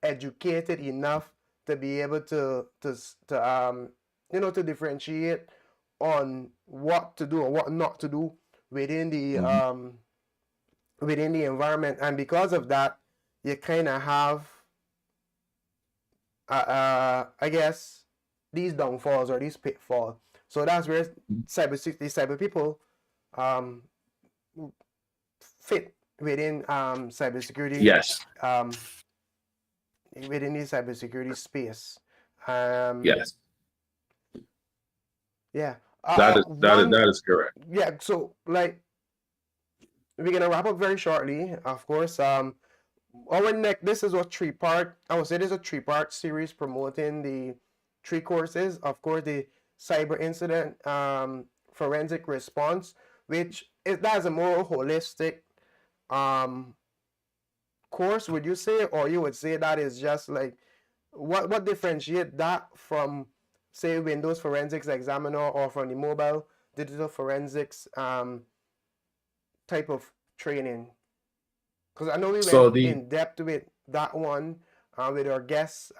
educated enough to be able to to differentiate on what to do or what not to do within the within the environment. And because of that, you kind of have I guess these downfalls or these pitfalls. So that's where cyber people um, fit within cybersecurity. Yes. Within the cybersecurity space. Yes. Yeah. That is correct. Yeah. So like we're gonna wrap up very shortly. Of course. Our next, this is a three-part. I would say this is a three-part series promoting the three courses. Of course, the cyber incident forensic response, which is that's a more holistic course, would you say, or you would say that is just like what differentiate that from, say, Windows Forensics Examiner or from the mobile digital forensics type of training? Because I know we went in depth with that one with our guests,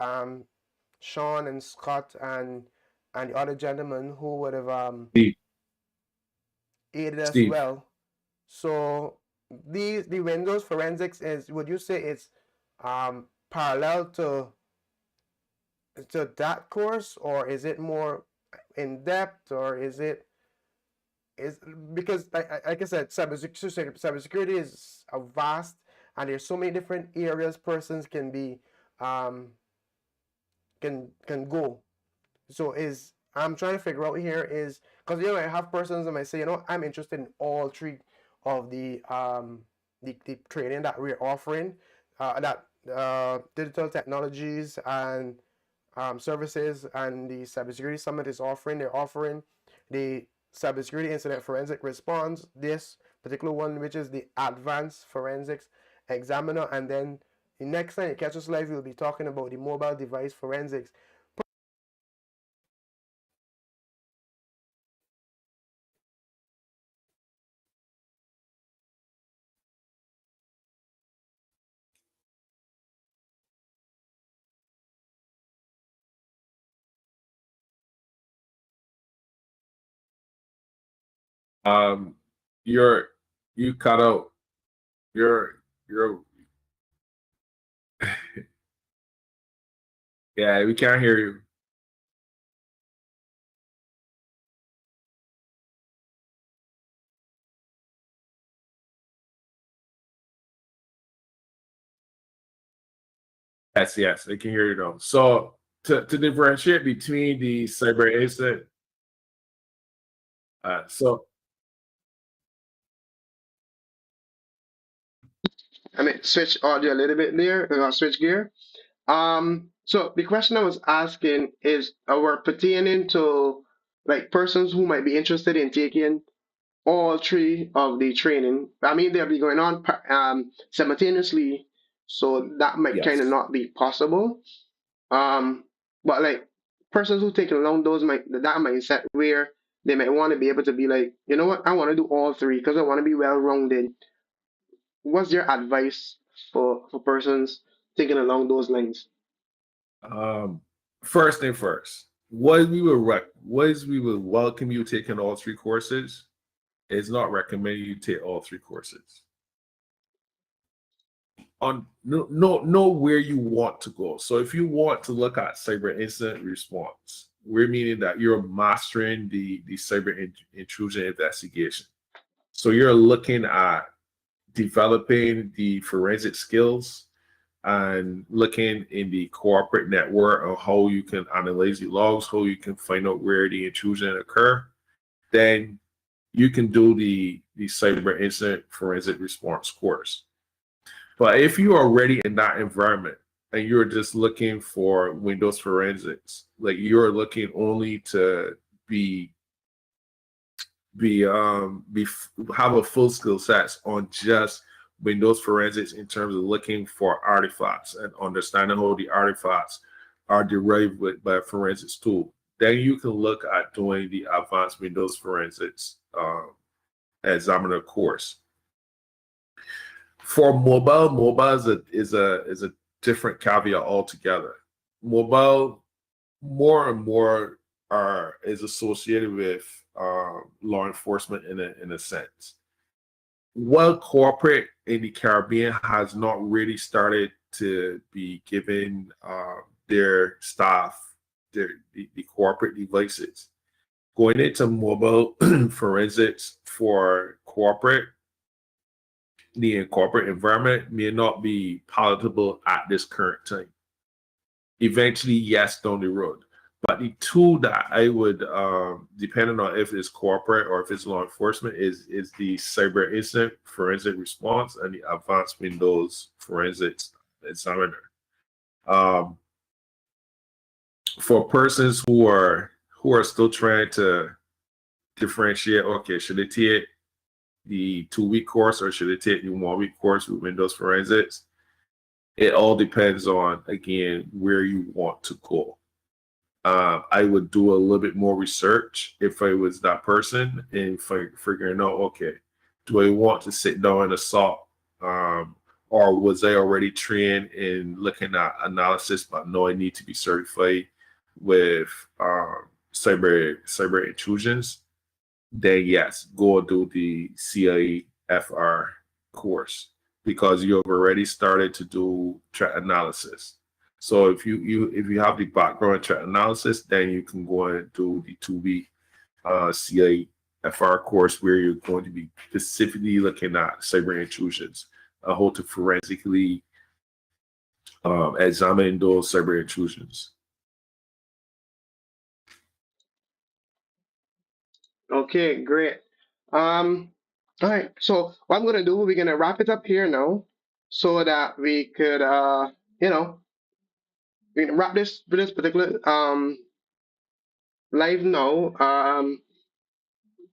Sean and Scott and the other gentleman who would have aided us well. So the Windows Forensics is, would you say it's parallel to that course, or is it more in depth, or is because like I said, cybersecurity is a vast, and there's so many different areas persons can be can go. So I'm trying to figure out here is, because I have persons that might say, I'm interested in all three of the training that we're offering, that digital technologies and services and the cybersecurity summit is offering. They're offering the cybersecurity incident forensic response, this particular one, which is the advanced forensics examiner, and then the next time you catch us live, we'll be talking about the mobile device forensics. You cut out your yeah, we can't hear you. Yes, I can hear you now. So to differentiate between the cyber incident, so I mean, switch audio a little bit there, switch gear. So the question I was asking is, we're pertaining to like persons who might be interested in taking all three of the training. I mean, they'll be going on simultaneously, so that might kind of yes. not be possible. But like persons who take along those that mindset where they might want to be able to be like, you know what, I want to do all three because I want to be well rounded. What's your advice for persons thinking along those lines? First thing first, what we would welcome you taking all three courses is not recommending you take all three courses. Know where you want to go. So if you want to look at cyber incident response, we're meaning that you're mastering the cyber intrusion investigation. So you're looking at developing the forensic skills and looking in the corporate network of how you can analyze the logs, how you can find out where the intrusion occur, then you can do the cyber incident forensic response course. But if you are already in that environment and you're just looking for Windows forensics, like you're looking only to have a full skill sets on just Windows forensics in terms of looking for artifacts and understanding how the artifacts are derived by a forensics tool, then you can look at doing the advanced Windows forensics examiner course. For mobile is a different caveat altogether. Mobile more and more is associated with law enforcement in a sense. Well, corporate in the Caribbean has not really started to be given their staff the corporate devices. Going into mobile forensics for the corporate environment may not be palatable at this current time. Eventually, yes, down the road. But the tool that I would, depending on if it's corporate or if it's law enforcement, is the cyber incident forensic response and the advanced Windows forensics examiner. For persons who are still trying to differentiate, okay, should they take the 2-week course or should they take the 1-week course with Windows forensics? It all depends on, again, where you want to go. I would do a little bit more research if I was that person and figuring out, okay, do I want to sit down and assault, or was I already trained in looking at analysis, but no, I need to be certified with cyber intrusions? Then yes, go do the CIFR course because you have already started to do threat analysis. So if you have the background in threat analysis, then you can go and do the 2-week CIFR course where you're going to be specifically looking at cyber intrusions, how to forensically examine those cyber intrusions. Okay, great. All right. So what I'm gonna do, we're gonna wrap it up here now, so that we could, you know, we can wrap this particular live now.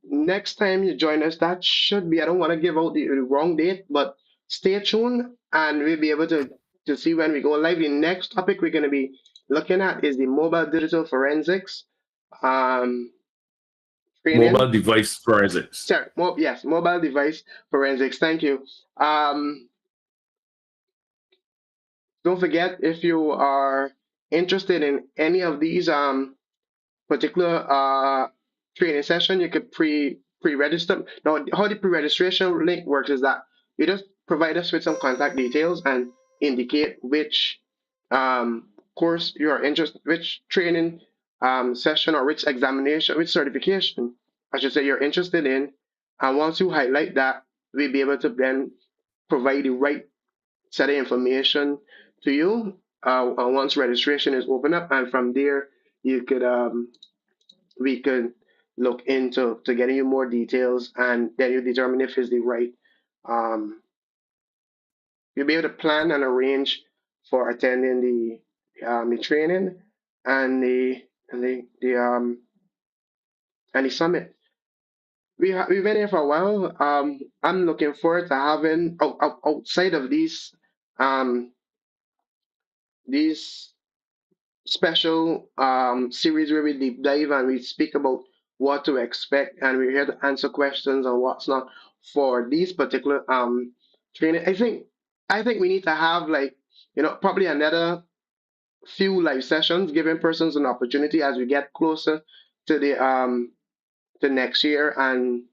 Next time you join us, that should be, I don't want to give out the wrong date, but stay tuned and we'll be able to see when we go live. The next topic we're going to be looking at is the mobile digital forensics training. Mobile device forensics. Sorry, yes, mobile device forensics. Thank you. Don't forget, if you are interested in any of these particular training session, you could pre-register. Now, how the pre-registration link works is that you just provide us with some contact details and indicate which course you are interested, which training session or which examination, which certification, I should say, you're interested in. And once you highlight that, we'll be able to then provide the right set of information to you once registration is open up, and from there you could we could look into getting you more details, and then you determine if it's the right. You'll be able to plan and arrange for attending the training and the summit. We've been here for a while. I'm looking forward to having outside of these special series where we deep dive and we speak about what to expect, and we're here to answer questions on what's not for these particular training. I think we need to have, like, probably another few live sessions, giving persons an opportunity as we get closer to the next year and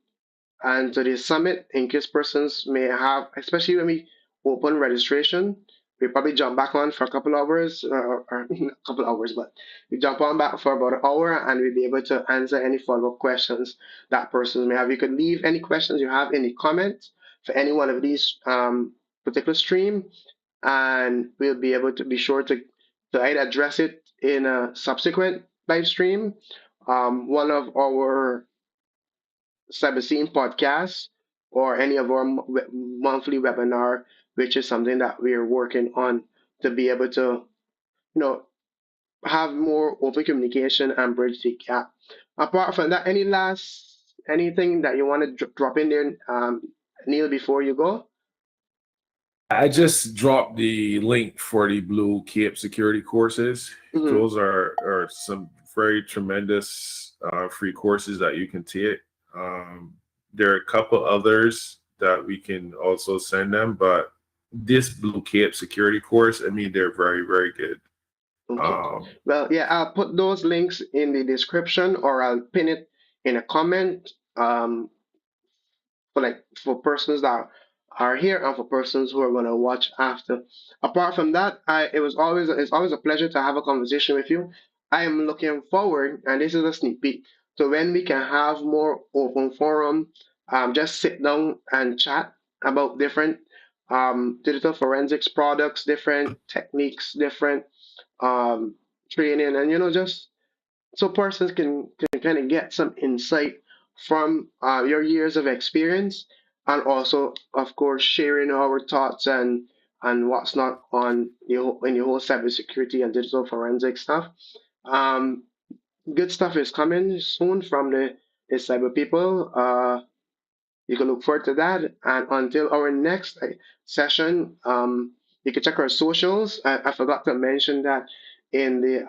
to the summit, in case persons may have, especially when we open registration, we probably jump back on for a couple hours, or a couple hours, but we jump on back for about an hour and we'll be able to answer any follow-up questions that persons may have. You could leave any questions you have in the comments for any one of these particular stream, and we'll be able to be sure to either address it in a subsequent live stream, one of our Cyber Scene podcasts, or any of our monthly webinar, which is something that we're working on to be able to, have more open communication and bridge the gap. Apart from that, anything that you want to drop in there, Neil, before you go? I just dropped the link for the Blue Cape security courses. Mhm. Those are some very tremendous free courses that you can take. There are a couple others that we can also send them, but this Blue Cape security course. I mean, they're very, very good. Okay. Well, yeah, I'll put those links in the description, or I'll pin it in a comment. For persons that are here and for persons who are going to watch after. Apart from that, it's always a pleasure to have a conversation with you. I am looking forward, and this is a sneak peek, to when we can have more open forum, just sit down and chat about different digital forensics products, different techniques, different training, and just so persons can kind of get some insight from your years of experience, and also, of course, sharing our thoughts and what's not on in the whole cybersecurity and digital forensic stuff. Um, Good stuff is coming soon from the cyber people. You can look forward to that. And until our next session, you can check our socials. I forgot to mention that in the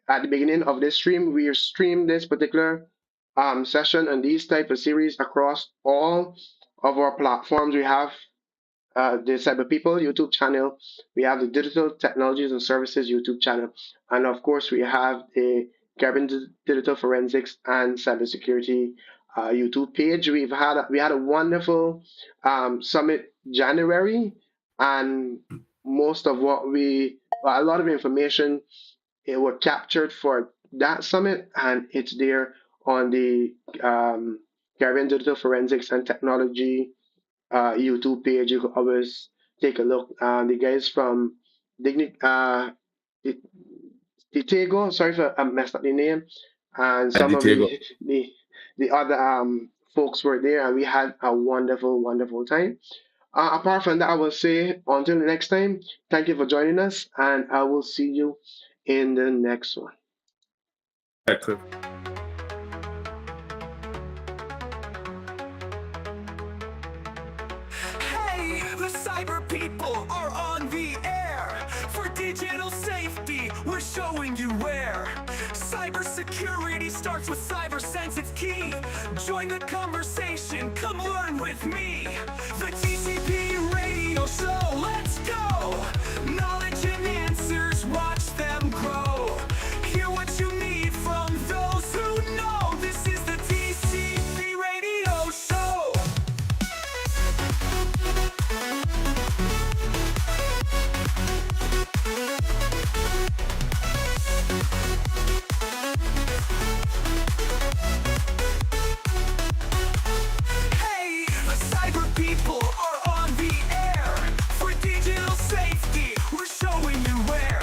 at the beginning of this stream. We stream this particular session and these type of series across all of our platforms. We have the Cyber People YouTube channel, we have the Digital Technologies and Services YouTube channel, and of course we have the Digital Forensics and Cybersecurity YouTube page. We had a wonderful summit January, and most of a lot of information it were captured for that summit, and it's there on the Caribbean Digital Forensics and Technology YouTube page. You can always take a look. The guys from Ditego, sorry if I messed up the name, and some of Diego. the other folks were there, and we had a wonderful, wonderful time. Apart from that, I will say until the next time, thank you for joining us, and I will see you in the next one. Cliff. Hey, the cyber people are on the air. For digital safety, we're showing you where. Cybersecurity starts with cyber sense, it's key. Join the conversation, come learn with me. The TCP radio show, let's go. Knowledge and answers, watch them grow. Hear what you need from those who know. This is the TCP radio show. Hey, the cyber people are on the air. For digital safety, we're showing you where.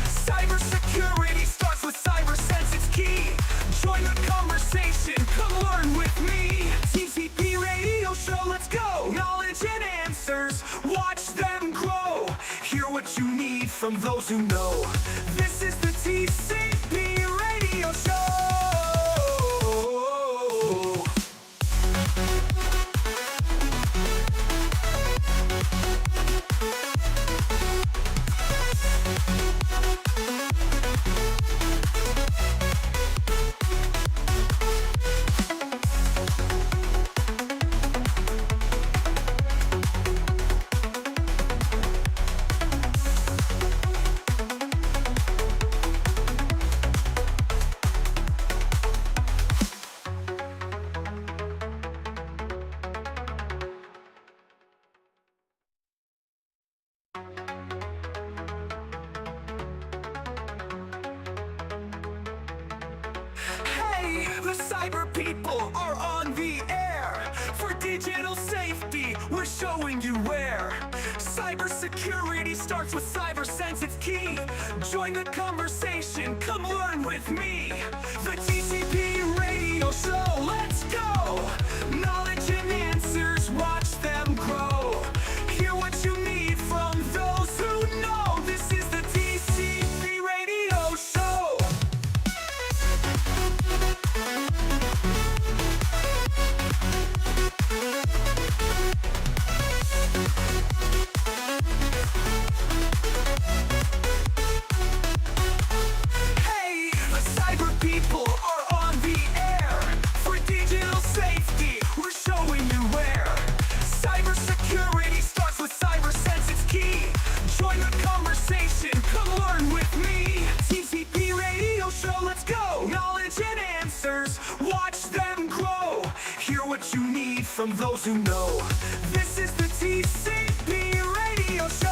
Cybersecurity starts with cyber sense, it's key. Join the conversation, come learn with me. TCP radio show, let's go. Knowledge and answers, watch them grow. Hear what you need from those who know. This is the TCP radio show. Hey, the cyber people are on the air. For digital safety, we're showing you where. Cybersecurity starts with cyber sense, it's key. Join the conversation, come learn with me. The TCP radio show, let's go. Knowledge and answers, watch them grow. Hear what you need from those who know. This is the TCP radio show. Hey, the cyber people are on the air. For digital safety, we're showing you where. Cybersecurity starts with learn with me. TCP Radio Show, let's go. Knowledge and answers, watch them grow. Hear what you need from those who know. This is the TCP Radio Show.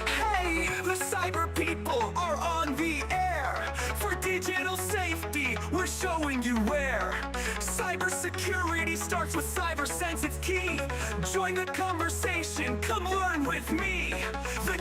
Hey, the cyber people are on the air. For digital safety, we're showing you where. Cybersecurity starts with cyber sense, it's key. Join the conversation, come learn with me. The